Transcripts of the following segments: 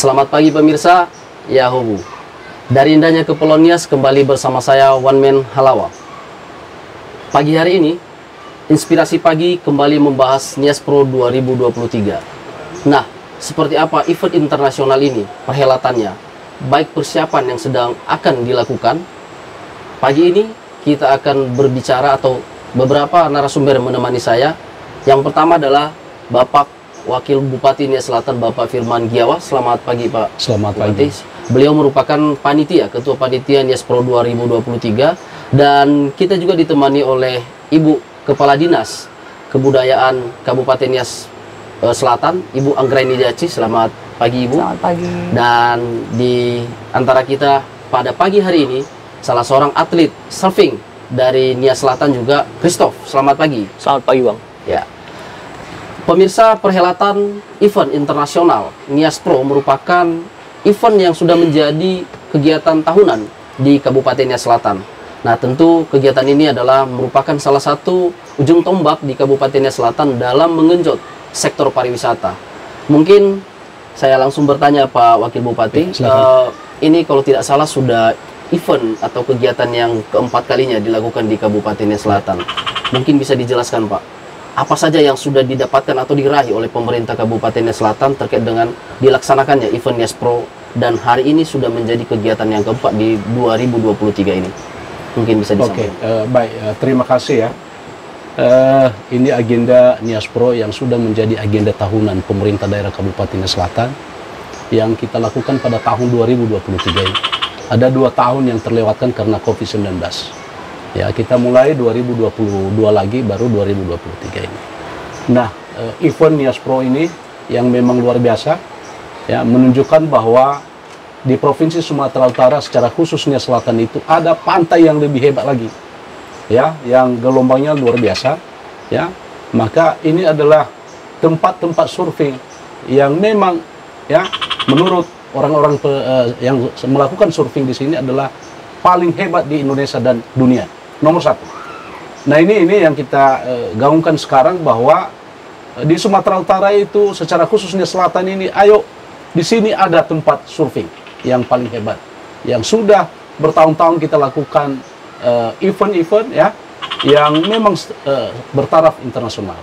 Selamat pagi pemirsa Yahubu. Dari indahnya Kepulauan Nias kembali bersama saya One Man Halawa. Pagi hari ini Inspirasi Pagi kembali membahas Nias Pro 2023. Nah, seperti apa event internasional ini, perhelatannya, baik persiapan yang sedang akan dilakukan. Pagi ini kita akan berbicara atau beberapa narasumber menemani saya. Yang pertama adalah Bapak Wakil Bupati Nias Selatan, Bapak Firman Giawa. Selamat pagi Pak. Selamat Bupati. pagi. Beliau merupakan panitia, Ketua Panitia Nias Pro 2023. Dan kita juga ditemani oleh Ibu Kepala Dinas Kebudayaan Kabupaten Nias Selatan, Ibu Anggraini Daci. Selamat pagi Ibu. Selamat pagi. Dan di antara kita pada pagi hari ini, salah seorang atlet surfing dari Nias Selatan juga, Christoph. Selamat pagi. Selamat pagi Bang. Ya. Pemirsa, perhelatan event internasional Nias Pro merupakan event yang sudah menjadi kegiatan tahunan di Kabupaten Nias Selatan. Nah, tentu kegiatan ini adalah merupakan salah satu ujung tombak di Kabupaten Nias Selatan dalam mengenjot sektor pariwisata. Mungkin saya langsung bertanya Pak Wakil Bupati, ini kalau tidak salah sudah event atau kegiatan yang keempat kalinya dilakukan di Kabupaten Nias Selatan. Mungkin bisa dijelaskan Pak, apa saja yang sudah didapatkan atau diraih oleh pemerintah Kabupaten Nias Selatan terkait dengan dilaksanakannya event Nias Pro dan hari ini sudah menjadi kegiatan yang keempat di 2023 ini. Mungkin bisa disampaikan. Oke, baik, terima kasih ya. Ini agenda Nias Pro yang sudah menjadi agenda tahunan pemerintah daerah Kabupaten Nias Selatan yang kita lakukan pada tahun 2023 ini. Ada 2 tahun yang terlewatkan karena COVID-19. Ya, kita mulai 2022 lagi, baru 2023 ini. Nah, event Nias Pro ini yang memang luar biasa, ya, menunjukkan bahwa di Provinsi Sumatera Utara, secara khusus Nias Selatan itu ada pantai yang lebih hebat lagi, ya, yang gelombangnya luar biasa, ya. Maka ini adalah tempat-tempat surfing yang memang, ya, menurut orang-orang yang melakukan surfing di sini adalah paling hebat di Indonesia dan dunia. Nomor 1. Nah, ini yang kita gaungkan sekarang bahwa di Sumatera Utara itu secara khususnya selatan ini, ayo di sini ada tempat surfing yang paling hebat, yang sudah bertahun-tahun kita lakukan event-event, ya, yang memang bertaraf internasional.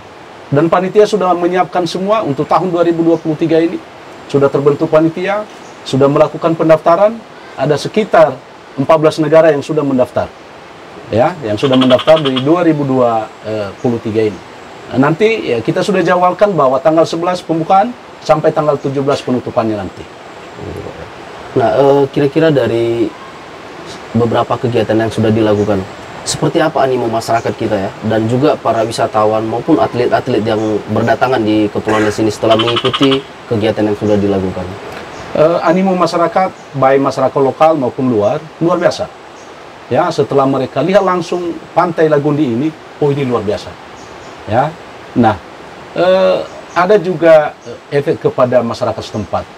Dan panitia sudah menyiapkan semua untuk tahun 2023 ini. Sudah terbentuk panitia, sudah melakukan pendaftaran, ada sekitar 14 negara yang sudah mendaftar. Ya, yang sudah mendaftar dari 2023 ini. Nah, nanti ya, kita sudah jawabkan bahwa tanggal 11 pembukaan sampai tanggal 17 penutupannya nanti. Nah, kira-kira dari beberapa kegiatan yang sudah dilakukan, seperti apa animo masyarakat kita ya, dan juga para wisatawan maupun atlet-atlet yang berdatangan di Kepulauan Nias ini setelah mengikuti kegiatan yang sudah dilakukan? Animo masyarakat, baik masyarakat lokal maupun luar biasa. Ya, setelah mereka lihat langsung pantai Lagundi ini, oh ini luar biasa. Ya, nah, ada juga efek kepada masyarakat setempat,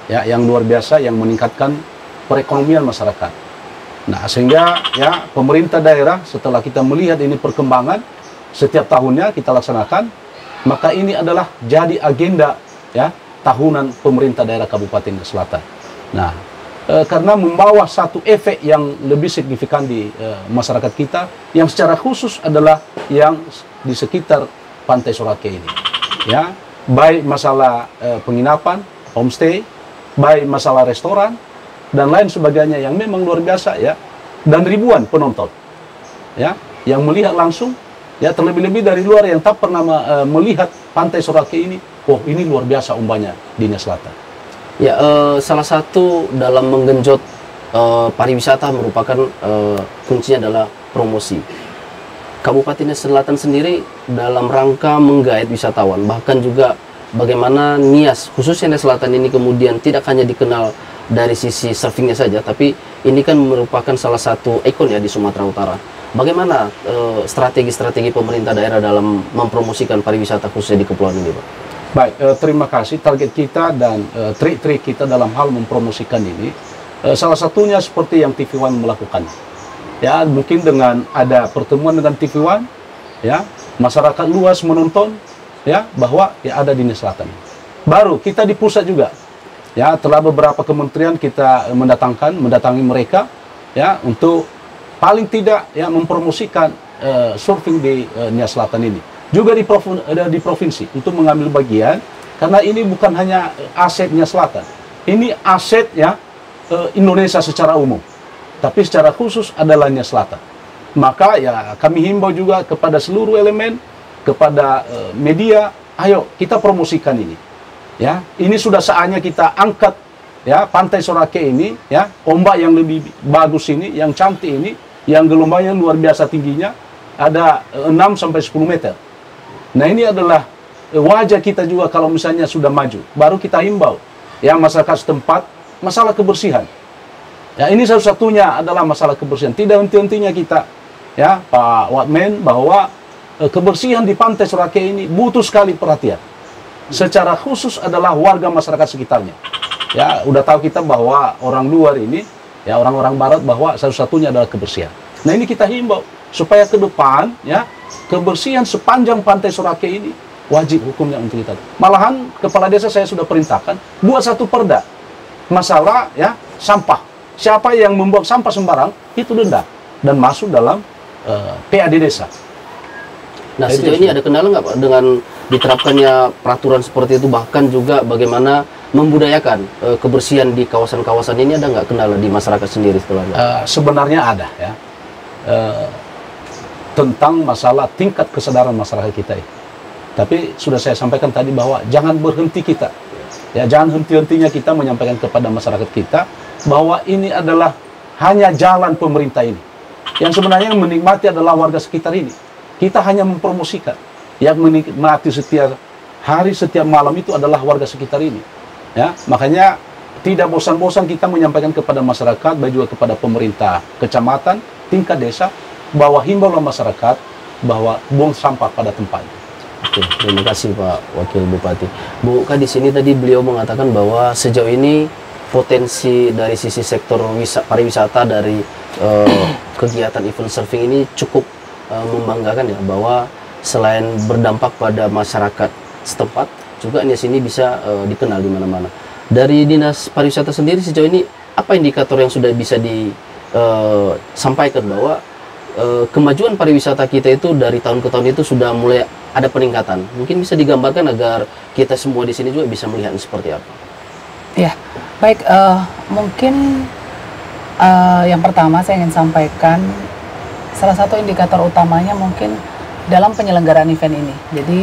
ya, yang luar biasa, yang meningkatkan perekonomian masyarakat. Nah, sehingga ya pemerintah daerah setelah kita melihat ini perkembangan setiap tahunnya kita laksanakan, maka ini adalah jadi agenda, ya, tahunan pemerintah daerah Kabupaten Nias Selatan. Nah, karena membawa satu efek yang lebih signifikan di masyarakat kita, yang secara khusus adalah yang di sekitar Pantai Sorake ini, ya, baik masalah penginapan, homestay, baik masalah restoran dan lain sebagainya yang memang luar biasa, ya, dan ribuan penonton, ya, yang melihat langsung, ya, terlebih-lebih dari luar yang tak pernah melihat Pantai Sorake ini. Oh, ini luar biasa umpamanya di Nias Selatan. Ya, salah satu dalam menggenjot pariwisata merupakan kuncinya adalah promosi. Kabupaten Nias Selatan sendiri dalam rangka menggait wisatawan, bahkan juga bagaimana Nias, khususnya Nias Selatan ini kemudian tidak hanya dikenal dari sisi surfingnya saja, tapi ini kan merupakan salah satu ikon ya di Sumatera Utara. Bagaimana strategi-strategi pemerintah daerah dalam mempromosikan pariwisata khususnya di kepulauan ini, Pak? Baik, terima kasih. Target kita dan trik-trik kita dalam hal mempromosikan ini, salah satunya seperti yang TV One melakukan. Ya, mungkin dengan ada pertemuan dengan TV One, ya, masyarakat luas menonton, ya, bahwa ya ada di Nias Selatan. Baru kita di pusat juga, Ya, telah beberapa kementerian kita mendatangi mereka ya untuk paling tidak ya mempromosikan surfing di Nia Selatan ini. Juga di provinsi untuk mengambil bagian karena ini bukan hanya aset Nia Selatan. Ini aset ya Indonesia secara umum. Tapi secara khusus adalah Nia Selatan. Maka ya kami himbau juga kepada seluruh elemen, kepada media, ayo kita promosikan ini. Ya, ini sudah saatnya kita angkat ya Pantai Sorake ini ya, ombak yang lebih bagus ini, yang cantik ini, yang gelombangnya luar biasa tingginya, ada 6 sampai 10 meter. Nah, ini adalah wajah kita juga kalau misalnya sudah maju. Baru kita himbau ya masyarakat setempat masalah kebersihan. Ya, ini satu-satunya adalah masalah kebersihan. Tidak henti-hentinya kita ya Pak Watmen bahwa kebersihan di Pantai Sorake ini butuh sekali perhatian. Secara khusus adalah warga masyarakat sekitarnya. Ya, udah tahu kita bahwa orang luar ini, ya orang-orang barat bahwa satu-satunya adalah kebersihan. Nah, ini kita himbau supaya ke depan ya kebersihan sepanjang Pantai Sorake ini wajib hukumnya untuk kita. Malahan kepala desa saya sudah perintahkan buat satu perda masalah ya sampah. Siapa yang membuang sampah sembarang itu denda dan masuk dalam PAD desa. Nah, sejauh ini ada kendala nggak Pak dengan diterapkannya peraturan seperti itu, bahkan juga bagaimana membudayakan kebersihan di kawasan-kawasan ini, ada nggak kendala di masyarakat sendiri setelahnya? Sebenarnya ada ya, tentang masalah tingkat kesadaran masyarakat kita ini. Tapi sudah saya sampaikan tadi bahwa jangan berhenti kita, ya jangan henti-hentinya kita menyampaikan kepada masyarakat kita bahwa ini adalah hanya jalan pemerintah ini. Yang sebenarnya yang menikmati adalah warga sekitar ini. Kita hanya mempromosikan. Yang menikmati setiap hari, setiap malam itu adalah warga sekitar ini. Ya, makanya tidak bosan-bosan kita menyampaikan kepada masyarakat, baik juga kepada pemerintah kecamatan, tingkat desa, bahwa himbaulah masyarakat bahwa buang sampah pada tempatnya. Oke, terima kasih Pak Wakil Bupati. Bu, kan di sini tadi beliau mengatakan bahwa sejauh ini potensi dari sisi sektor pariwisata dari kegiatan event surfing ini cukup membanggakan ya, bahwa selain berdampak pada masyarakat setempat, juga Nias ini bisa dikenal di mana-mana. Dari Dinas Pariwisata sendiri sejauh ini apa indikator yang sudah bisa disampaikan bahwa kemajuan pariwisata kita itu dari tahun ke tahun itu sudah mulai ada peningkatan? Mungkin bisa digambarkan agar kita semua di sini juga bisa melihat seperti apa. Ya, baik. Mungkin yang pertama saya ingin sampaikan salah satu indikator utamanya mungkin dalam penyelenggaraan event ini. Jadi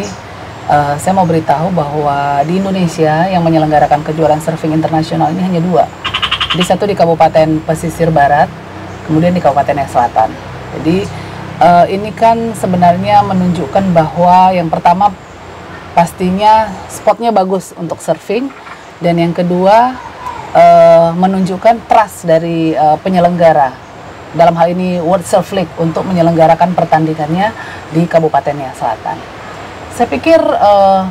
saya mau beritahu bahwa di Indonesia yang menyelenggarakan kejuaraan surfing internasional ini hanya 2. Jadi satu di Kabupaten Pesisir Barat, kemudian di Kabupaten Nia Selatan. Jadi ini kan sebenarnya menunjukkan bahwa yang pertama pastinya spotnya bagus untuk surfing, dan yang kedua menunjukkan trust dari penyelenggara. Dalam hal ini World Surf League untuk menyelenggarakan pertandingannya di Kabupaten Nia Selatan. Saya pikir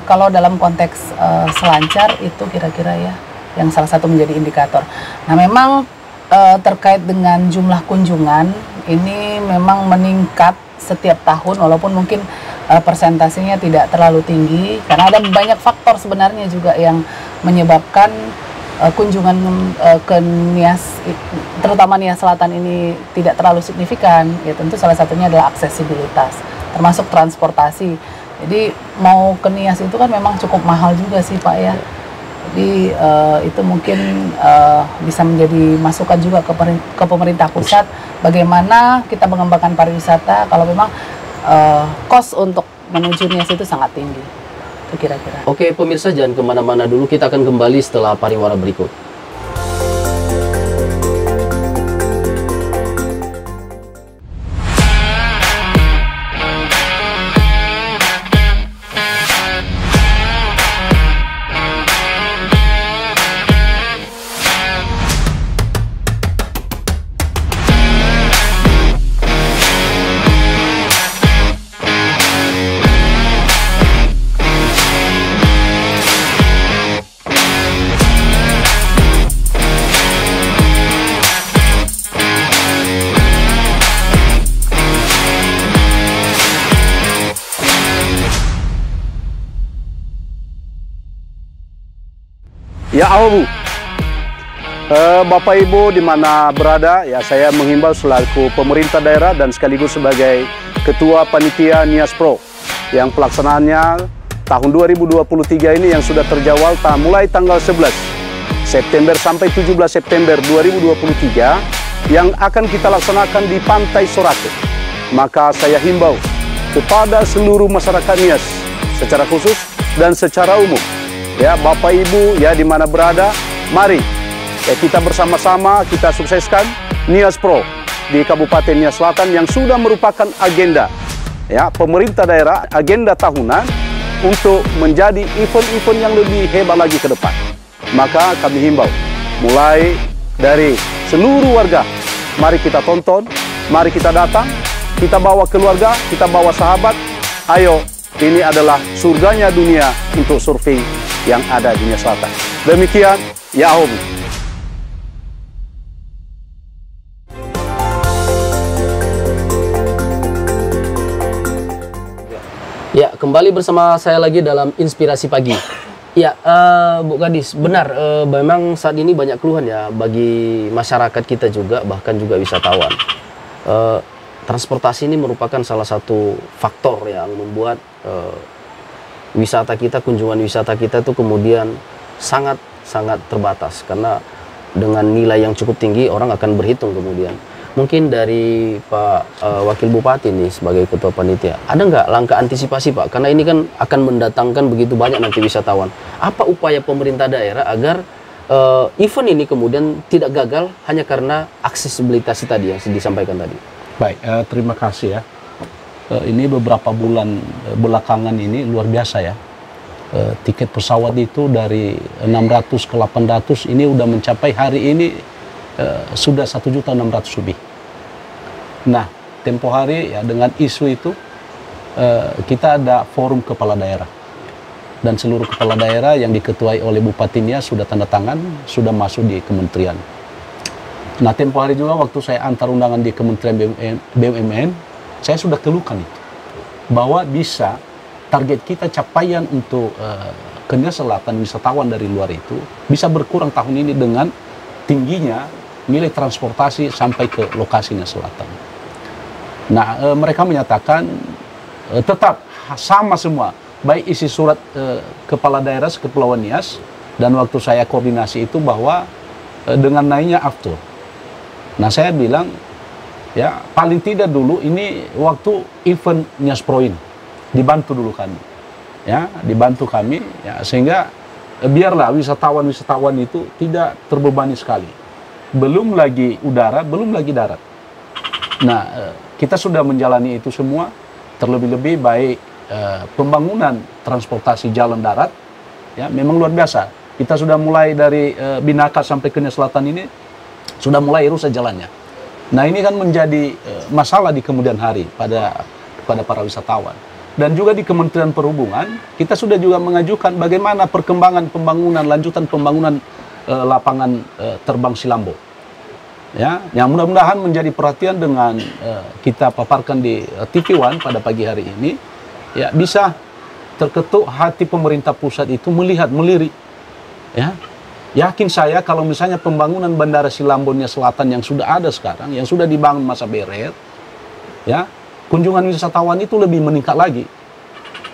kalau dalam konteks selancar itu kira-kira ya yang salah satu menjadi indikator. Nah, memang terkait dengan jumlah kunjungan ini memang meningkat setiap tahun, walaupun mungkin persentasenya tidak terlalu tinggi karena ada banyak faktor sebenarnya juga yang menyebabkan kunjungan ke Nias, terutama Nia Selatan ini tidak terlalu signifikan. Ya, tentu salah satunya adalah aksesibilitas, termasuk transportasi. Jadi mau ke Nias itu kan memang cukup mahal juga sih Pak ya. Jadi itu mungkin bisa menjadi masukan juga ke pemerintah pusat bagaimana kita mengembangkan pariwisata kalau memang cost untuk menuju Nias itu sangat tinggi. Itu kira-kira. Oke pemirsa, jangan kemana-mana dulu, kita akan kembali setelah pariwara berikut. Ya Allah Bu, Bapak Ibu di mana berada, ya saya menghimbau selaku pemerintah daerah dan sekaligus sebagai Ketua Panitia Nias Pro yang pelaksanaannya tahun 2023 ini yang sudah terjadwal mulai tanggal 11 September sampai 17 September 2023 yang akan kita laksanakan di Pantai Sorake. Maka saya himbau kepada seluruh masyarakat Nias secara khusus dan secara umum, ya Bapak Ibu ya di mana berada, mari ya, kita bersama-sama kita sukseskan Nias Pro di Kabupaten Nias Selatan yang sudah merupakan agenda ya pemerintah daerah, agenda tahunan untuk menjadi event-event yang lebih hebat lagi ke depan. Maka kami himbau mulai dari seluruh warga, mari kita tonton, mari kita datang, kita bawa keluarga, kita bawa sahabat. Ayo, ini adalah surganya dunia untuk surfing yang ada di Nias Selatan. Demikian, ya Hobi. Ya, kembali bersama saya lagi dalam Inspirasi Pagi. Ya, Bu Gadis, benar, memang saat ini banyak keluhan ya bagi masyarakat kita juga, bahkan juga wisatawan. Transportasi ini merupakan salah satu faktor yang membuat wisata kita, kunjungan wisata kita itu kemudian sangat terbatas. Karena dengan nilai yang cukup tinggi, orang akan berhitung kemudian. Mungkin dari Pak Wakil Bupati nih sebagai Ketua Panitia, ada nggak langkah antisipasi Pak? Karena ini kan akan mendatangkan begitu banyak nanti wisatawan. Apa upaya pemerintah daerah agar event ini kemudian tidak gagal hanya karena aksesibilitas tadi yang disampaikan tadi? Baik, terima kasih ya. Ini beberapa bulan belakangan ini luar biasa ya. Tiket pesawat itu dari 600 ke 800 ini udah mencapai hari ini sudah 1.600.000 lebih. Nah, tempo hari ya dengan isu itu kita ada forum kepala daerah dan seluruh kepala daerah yang diketuai oleh Bupatinya sudah tanda tangan, sudah masuk di kementerian. Nah, tempo hari juga waktu saya antar undangan di Kementerian BUMN, saya sudah keluhkan itu bahwa bisa target kita capaian untuk ke Nias Selatan wisatawan dari luar itu bisa berkurang tahun ini dengan tingginya nilai transportasi sampai ke lokasi Nias Selatan. Nah, mereka menyatakan tetap sama semua, baik isi surat kepala daerah Kepulauan Nias dan waktu saya koordinasi itu bahwa dengan naiknya aftur. Nah, saya bilang ya paling tidak dulu ini waktu event Nias Pro ini dibantu dulu kami, ya dibantu kami ya sehingga biarlah wisatawan itu tidak terbebani sekali. Belum lagi udara, belum lagi darat. Nah, kita sudah menjalani itu semua, terlebih-lebih baik pembangunan transportasi jalan darat, ya memang luar biasa. Kita sudah mulai dari Binaka sampai ke Nias Selatan ini, sudah mulai rusak jalannya. Nah, ini kan menjadi masalah di kemudian hari pada para wisatawan. Dan juga di Kementerian Perhubungan, kita sudah juga mengajukan bagaimana perkembangan pembangunan, lanjutan pembangunan lapangan terbang Silambo. Ya, yang mudah-mudahan menjadi perhatian dengan kita paparkan di TV One pada pagi hari ini, ya bisa terketuk hati pemerintah pusat itu melirik. Ya, yakin saya kalau misalnya pembangunan Bandara Silambo Nias Selatan yang sudah ada sekarang, yang sudah dibangun masa BRR, ya kunjungan wisatawan itu lebih meningkat lagi.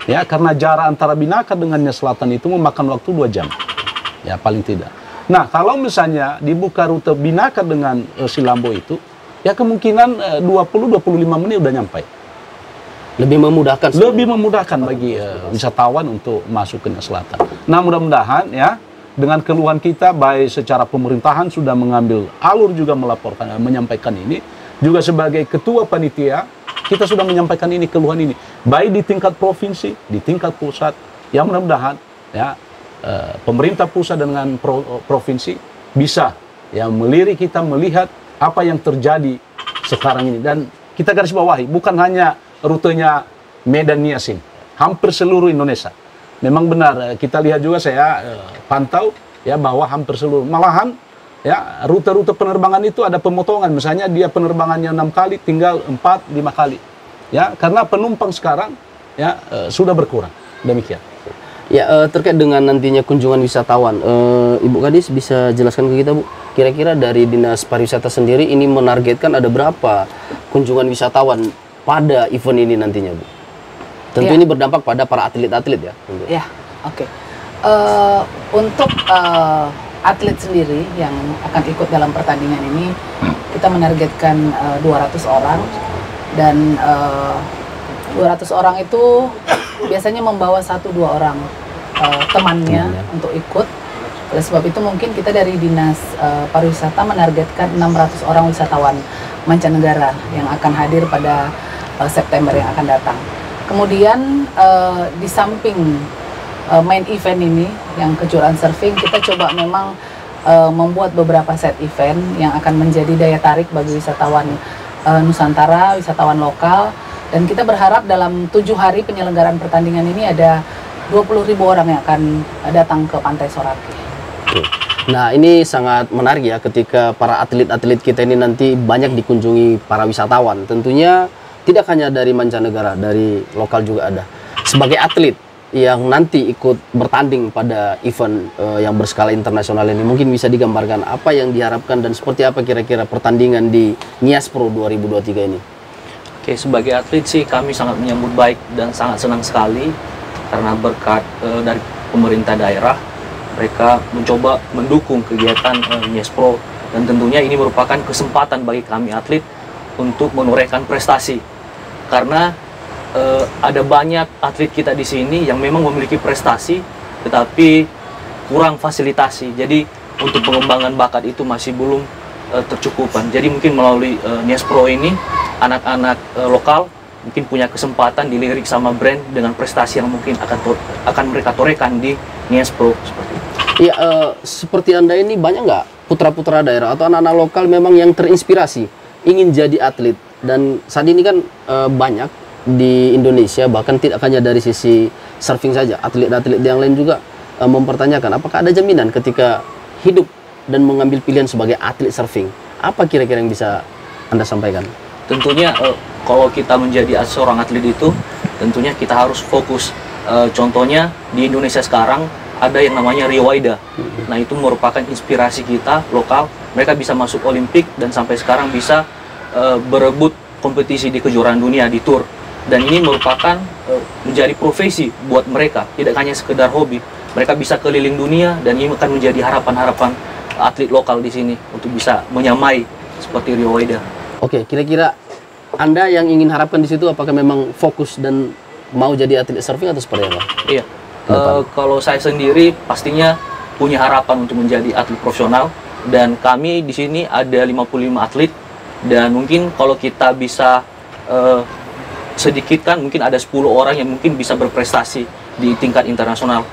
Ya, karena jarak antara Binaka dengan Nias Selatan itu memakan waktu 2 jam. Ya, paling tidak. Nah, kalau misalnya dibuka rute Binaka dengan Silambo itu, ya kemungkinan 20-25 menit udah nyampe. Lebih memudahkan. Lebih memudahkan bagi wisatawan untuk masuk ke Nias Selatan. Nah, mudah-mudahan ya dengan keluhan kita baik secara pemerintahan sudah mengambil alur juga melaporkan, menyampaikan ini. Juga sebagai ketua panitia, kita sudah menyampaikan ini keluhan ini. Baik di tingkat provinsi, di tingkat pusat. Ya mudah-mudahan ya pemerintah pusat dengan provinsi bisa ya melirik kita melihat apa yang terjadi sekarang ini. Dan kita garis bawahi, bukan hanya rutenya Medan Nias ini, hampir seluruh Indonesia. Memang benar, kita lihat juga saya pantau ya bahwa hampir seluruh, malahan ya rute-rute penerbangan itu ada pemotongan. Misalnya dia penerbangannya 6 kali, tinggal 4-5 kali. Ya, karena penumpang sekarang ya sudah berkurang. Demikian. Ya, terkait dengan nantinya kunjungan wisatawan, Ibu Gadis bisa jelaskan ke kita, Bu, kira-kira dari Dinas Pariwisata sendiri ini menargetkan ada berapa kunjungan wisatawan pada event ini nantinya, Bu? Tentu Ya. ini berdampak pada para atlet-atlet ya. tentu. Ya, oke. Untuk atlet sendiri yang akan ikut dalam pertandingan ini, kita menargetkan 200 orang dan 200 orang itu biasanya membawa 1-2 orang temannya untuk ikut. Oleh sebab itu mungkin kita dari Dinas Pariwisata menargetkan 600 orang wisatawan mancanegara yang akan hadir pada September yang akan datang. Kemudian di samping main event ini yang kejuaraan surfing, kita coba memang membuat beberapa set event yang akan menjadi daya tarik bagi wisatawan Nusantara, wisatawan lokal, dan kita berharap dalam 7 hari penyelenggaraan pertandingan ini ada 20.000 orang yang akan datang ke Pantai Sorake. Oke. Nah, ini sangat menarik ya ketika para atlet-atlet kita ini nanti banyak dikunjungi para wisatawan. Tentunya tidak hanya dari mancanegara, dari lokal juga ada. Sebagai atlet yang nanti ikut bertanding pada event yang berskala internasional ini, mungkin bisa digambarkan apa yang diharapkan dan seperti apa kira-kira pertandingan di Nias Pro 2023 ini? Oke, sebagai atlet sih kami sangat menyambut baik dan sangat senang sekali karena berkat dari pemerintah daerah, mereka mencoba mendukung kegiatan Nias Pro, dan tentunya ini merupakan kesempatan bagi kami atlet untuk menorehkan prestasi karena ada banyak atlet kita di sini yang memang memiliki prestasi tetapi kurang fasilitasi. Jadi untuk pengembangan bakat itu masih belum tercukupan. Jadi mungkin melalui Nias Pro ini anak-anak lokal mungkin punya kesempatan dilirik sama brand dengan prestasi yang mungkin akan mereka torehkan di Nias Pro seperti itu. Iya, seperti Anda ini banyak nggak putra-putra daerah atau anak-anak lokal memang yang terinspirasi ingin jadi atlet, dan saat ini kan banyak di Indonesia, bahkan tidak hanya dari sisi surfing saja, atlet-atlet yang lain juga mempertanyakan apakah ada jaminan ketika hidup dan mengambil pilihan sebagai atlet surfing. Apa kira-kira yang bisa Anda sampaikan? Tentunya kalau kita menjadi seorang atlet itu tentunya kita harus fokus. Contohnya di Indonesia sekarang ada yang namanya Rio Waida. Nah, itu merupakan inspirasi kita lokal. Mereka bisa masuk Olimpik dan sampai sekarang bisa berebut kompetisi di kejuaraan dunia di tour. Dan ini merupakan menjadi profesi buat mereka, tidak hanya sekedar hobi. Mereka bisa keliling dunia dan ini akan menjadi harapan-harapan atlet lokal di sini untuk bisa menyamai seperti Rio Waida. Oke, kira-kira Anda yang ingin harapkan di situ apakah memang fokus dan mau jadi atlet surfing atau seperti apa? Iya, kalau saya sendiri pastinya punya harapan untuk menjadi atlet profesional, dan kami di sini ada 55 atlet, dan mungkin kalau kita bisa sedikitkan mungkin ada 10 orang yang mungkin bisa berprestasi di tingkat internasional.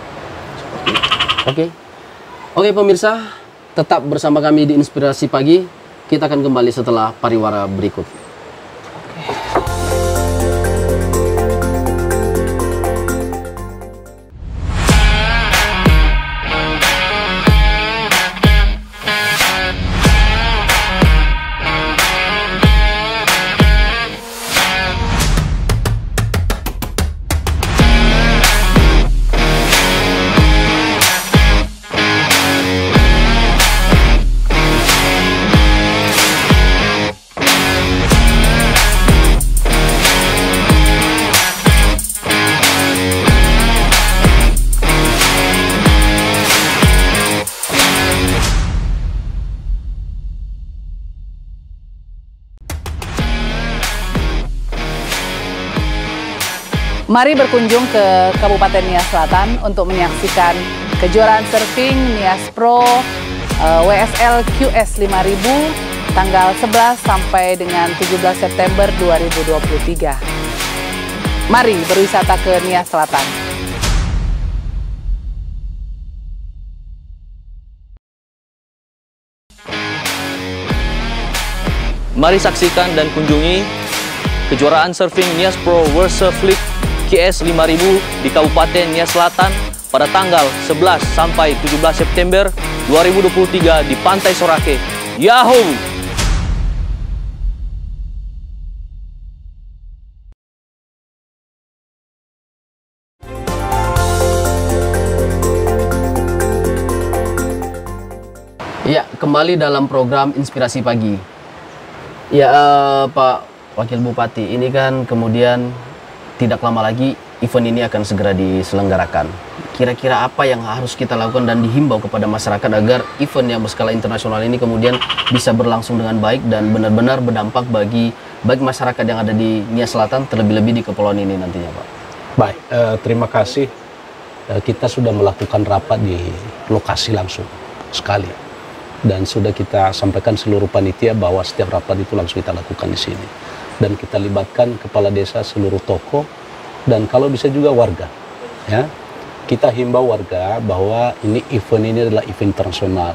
Oke pemirsa, tetap bersama kami di Inspirasi Pagi. Kita akan kembali setelah pariwara berikut. Mari berkunjung ke Kabupaten Nias Selatan untuk menyaksikan kejuaraan surfing Nias Pro WSL QS 5000 tanggal 11 sampai dengan 17 September 2023. Mari berwisata ke Nias Selatan. Mari saksikan dan kunjungi kejuaraan surfing Nias Pro World Surf League QS 5000 di Kabupaten Nias Selatan pada tanggal 11 sampai 17 September 2023 di Pantai Sorake. Yahoo! Ya, kembali dalam program Inspirasi Pagi. Ya, Pak Wakil Bupati, ini kan kemudian tidak lama lagi event ini akan segera diselenggarakan. Kira-kira apa yang harus kita lakukan dan dihimbau kepada masyarakat agar event yang berskala internasional ini kemudian bisa berlangsung dengan baik dan benar-benar berdampak bagi baik masyarakat yang ada di Nia Selatan, terlebih-lebih di kepulauan ini nantinya, Pak? Baik, terima kasih. Kita sudah melakukan rapat di lokasi langsung sekali, dan sudah kita sampaikan seluruh panitia bahwa setiap rapat itu langsung kita lakukan di sini, dan kita libatkan kepala desa, seluruh tokoh, dan kalau bisa juga warga. Ya, kita himbau warga bahwa event ini adalah event internasional.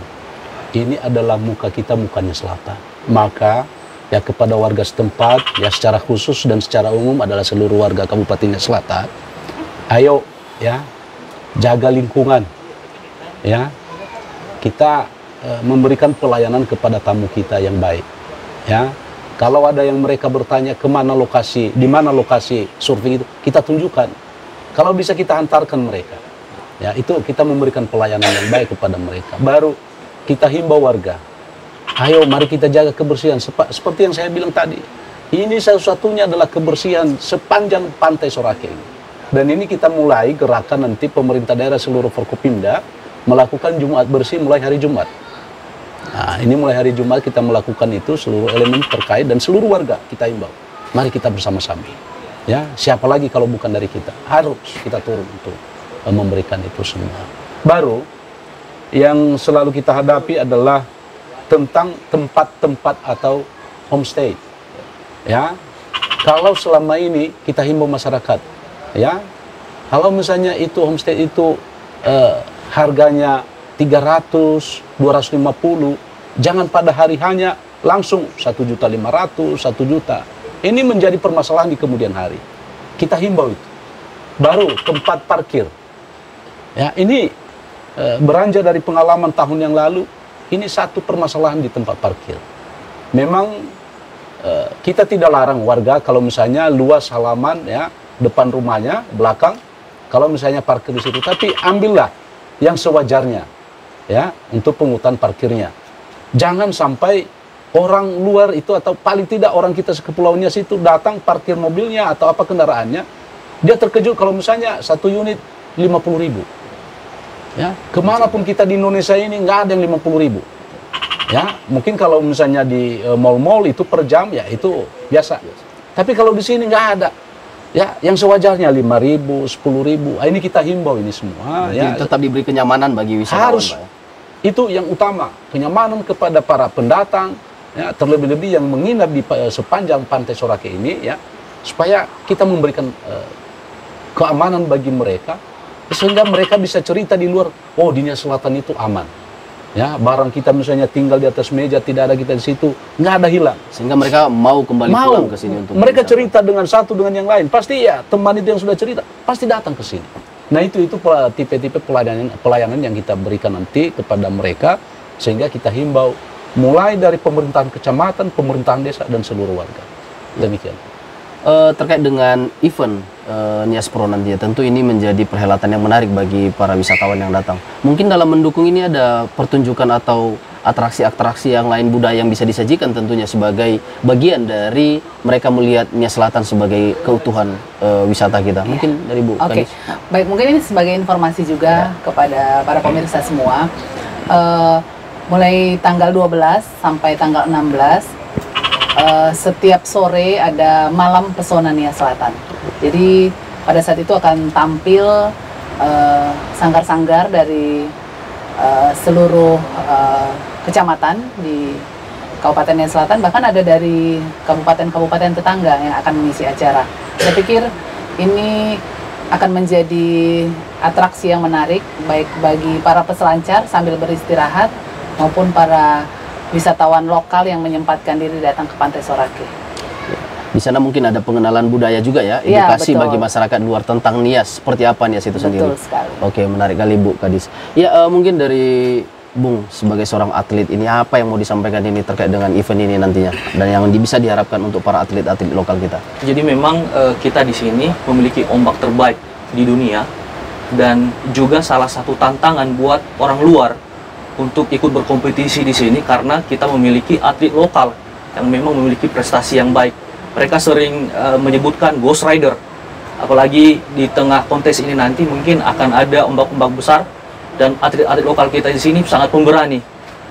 Ini adalah muka kita, mukanya Selatan. Maka ya kepada warga setempat, ya secara khusus dan secara umum adalah seluruh warga Kabupaten Nia Selatan, ayo ya, jaga lingkungan, ya, kita memberikan pelayanan kepada tamu kita yang baik, ya. Kalau ada yang mereka bertanya kemana lokasi, di mana lokasi surfing itu, kita tunjukkan. Kalau bisa kita antarkan mereka, ya, itu kita memberikan pelayanan yang baik kepada mereka. Baru kita himbau warga, ayo mari kita jaga kebersihan. Seperti yang saya bilang tadi, ini satu-satunya adalah kebersihan sepanjang pantai Sorake ini. Dan ini kita mulai gerakan nanti pemerintah daerah seluruh Forkopimda melakukan Jumat bersih mulai hari Jumat. Nah, ini mulai hari Jumat kita melakukan itu, seluruh elemen terkait dan seluruh warga kita himbau. Mari kita bersama-sama. Ya, siapa lagi kalau bukan dari kita? Harus kita turun untuk memberikan itu semua. Baru yang selalu kita hadapi adalah tentang tempat-tempat atau homestay. Ya, kalau selama ini kita himbau masyarakat, ya, kalau misalnya itu homestay itu harganya 300, 250, jangan pada hari hanya langsung 1.500.000, 1 juta. Ini menjadi permasalahan di kemudian hari. Kita himbau itu. Baru tempat parkir. Ya, ini beranjak dari pengalaman tahun yang lalu, ini satu permasalahan di tempat parkir. Memang kita tidak larang warga kalau misalnya luas halaman, ya, depan rumahnya, belakang, kalau misalnya parkir di situ, tapi ambillah yang sewajarnya, ya, untuk pungutan parkirnya. Jangan sampai orang luar itu, atau paling tidak orang kita sekepulauan Nia situ datang parkir mobilnya atau apa kendaraannya, dia terkejut kalau misalnya satu unit 50.000. Ya, kemanapun kita di Indonesia ini nggak ada yang 50.000. Ya, mungkin kalau misalnya di mall-mall itu per jam, ya itu biasa. Tapi kalau di sini nggak ada. Ya, yang sewajarnya 5.000, 10.000. Ini kita himbau ini semua. Ya, tetap diberi kenyamanan bagi wisatawan, harus, Pak. Itu yang utama, kenyamanan kepada para pendatang, ya, terlebih-lebih yang menginap di sepanjang pantai Sorake ini, ya, supaya kita memberikan keamanan bagi mereka, sehingga mereka bisa cerita di luar, oh di Nia Selatan itu aman. Ya, barang kita misalnya tinggal di atas meja, tidak ada kita di situ, nggak ada hilang. Sehingga mereka mau kembali pulang ke sini untuk mereka cerita dengan satu dengan yang lain. Pasti ya, teman itu yang sudah cerita, pasti datang ke sini. Nah, itu tipe-tipe pelayanan yang kita berikan nanti kepada mereka, sehingga kita himbau mulai dari pemerintahan kecamatan, pemerintahan desa, dan seluruh warga. Demikian. Terkait dengan event Niaspro nanti, ya, tentu ini menjadi perhelatan yang menarik bagi para wisatawan yang datang. Mungkin dalam mendukung ini ada pertunjukan atau atraksi-atraksi yang lain budaya yang bisa disajikan tentunya sebagai bagian dari mereka melihat Nia Selatan sebagai keutuhan wisata kita. Mungkin dari Bu. Oke, baik, mungkin ini sebagai informasi juga kepada para pemirsa semua. Mulai tanggal 12 sampai tanggal 16 setiap sore ada malam pesona Nia Selatan. Jadi pada saat itu akan tampil sanggar-sanggar dari seluruh kecamatan di Kabupaten Nia Selatan, bahkan ada dari kabupaten-kabupaten tetangga yang akan mengisi acara. Saya pikir ini akan menjadi atraksi yang menarik baik bagi para peselancar sambil beristirahat maupun para wisatawan lokal yang menyempatkan diri datang ke Pantai Sorake. Di sana mungkin ada pengenalan budaya juga ya, edukasi bagi masyarakat luar tentang Nias, seperti apa Nias itu sendiri. Betul sekali. Oke, menarik kali Bu Kadis. Ya, mungkin dari Bung sebagai seorang atlet ini apa yang mau disampaikan ini terkait dengan event ini nantinya dan yang bisa diharapkan untuk para atlet-atlet lokal kita. Jadi memang kita di sini memiliki ombak terbaik di dunia, dan juga salah satu tantangan buat orang luar untuk ikut berkompetisi di sini karena kita memiliki atlet lokal yang memang memiliki prestasi yang baik. Mereka sering menyebutkan Ghost Rider. Apalagi di tengah kontes ini nanti mungkin akan ada ombak-ombak besar dan atlet-atlet lokal kita di sini sangat pemberani.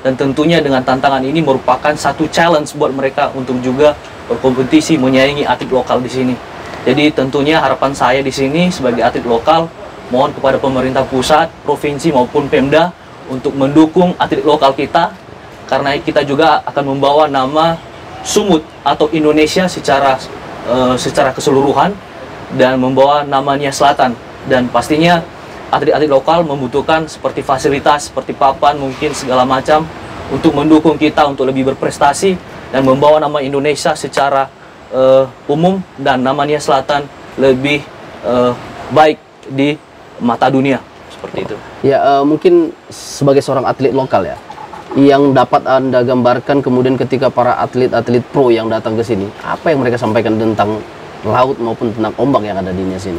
Dan tentunya dengan tantangan ini merupakan satu challenge buat mereka untuk juga berkompetisi menyaingi atlet lokal di sini. Jadi tentunya harapan saya di sini sebagai atlet lokal, mohon kepada pemerintah pusat, provinsi maupun Pemda untuk mendukung atlet lokal kita, karena kita juga akan membawa nama Sumut atau Indonesia secara keseluruhan dan membawa nama Nias Selatan. Dan pastinya atlet-atlet lokal membutuhkan seperti fasilitas, seperti papan, mungkin segala macam untuk mendukung kita untuk lebih berprestasi dan membawa nama Indonesia secara umum dan nama Nias Selatan lebih baik di mata dunia, seperti itu. Ya, mungkin sebagai seorang atlet lokal ya, yang dapat Anda gambarkan kemudian ketika para atlet-atlet pro yang datang ke sini, apa yang mereka sampaikan tentang laut maupun tentang ombak yang ada di Nias ini?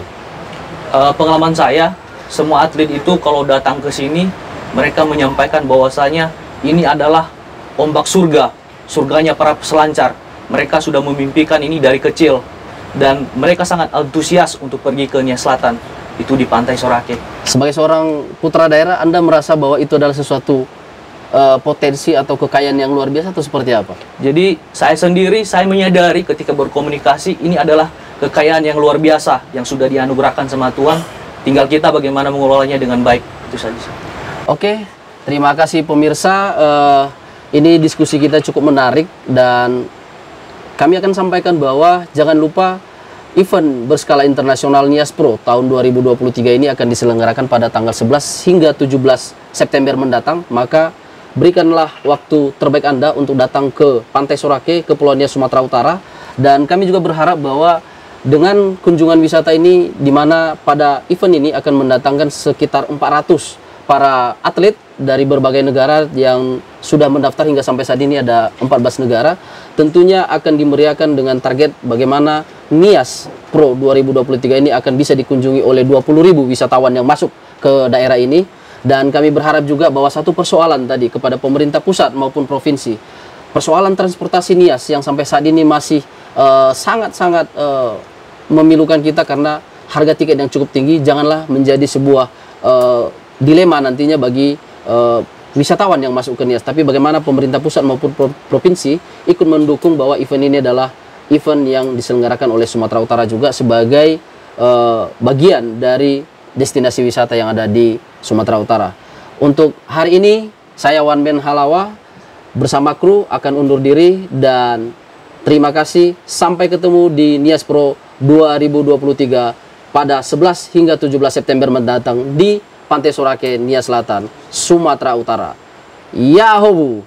Pengalaman saya, semua atlet itu kalau datang ke sini, mereka menyampaikan bahwasanya ini adalah ombak surga, surganya para peselancar. Mereka sudah memimpikan ini dari kecil dan mereka sangat antusias untuk pergi ke Nias Selatan, itu di Pantai Sorake. Sebagai seorang putra daerah, Anda merasa bahwa itu adalah sesuatu potensi atau kekayaan yang luar biasa atau seperti apa? Jadi saya menyadari ketika berkomunikasi ini adalah kekayaan yang luar biasa yang sudah dianugerahkan sama Tuhan. Tinggal kita bagaimana mengelolanya dengan baik, itu saja. Oke, terima kasih pemirsa. Ini diskusi kita cukup menarik dan kami akan sampaikan bahwa jangan lupa event berskala internasional Nias Pro tahun 2023 ini akan diselenggarakan pada tanggal 11 hingga 17 September mendatang. Maka berikanlah waktu terbaik Anda untuk datang ke Pantai Sorake, Kepulauan Nias, Sumatera Utara. Dan kami juga berharap bahwa dengan kunjungan wisata ini, di mana pada event ini akan mendatangkan sekitar 400 para atlet dari berbagai negara yang sudah mendaftar hingga sampai saat ini ada 14 negara. Tentunya akan dimeriahkan dengan target bagaimana Nias Pro 2023 ini akan bisa dikunjungi oleh 20.000 wisatawan yang masuk ke daerah ini. Dan kami berharap juga bahwa satu persoalan tadi kepada pemerintah pusat maupun provinsi, persoalan transportasi Nias yang sampai saat ini masih sangat-sangat memilukan kita karena harga tiket yang cukup tinggi, janganlah menjadi sebuah dilema nantinya bagi wisatawan yang masuk ke Nias. Tapi bagaimana pemerintah pusat maupun provinsi ikut mendukung bahwa event ini adalah event yang diselenggarakan oleh Sumatera Utara juga sebagai bagian dari destinasi wisata yang ada di Sumatera Utara. Untuk hari ini saya Wan Ben Halawa bersama kru akan undur diri dan terima kasih. Sampai ketemu di Nias Pro 2023 pada 11 hingga 17 September mendatang di Pantai Sorake, Nias Selatan, Sumatera Utara. Yahoo!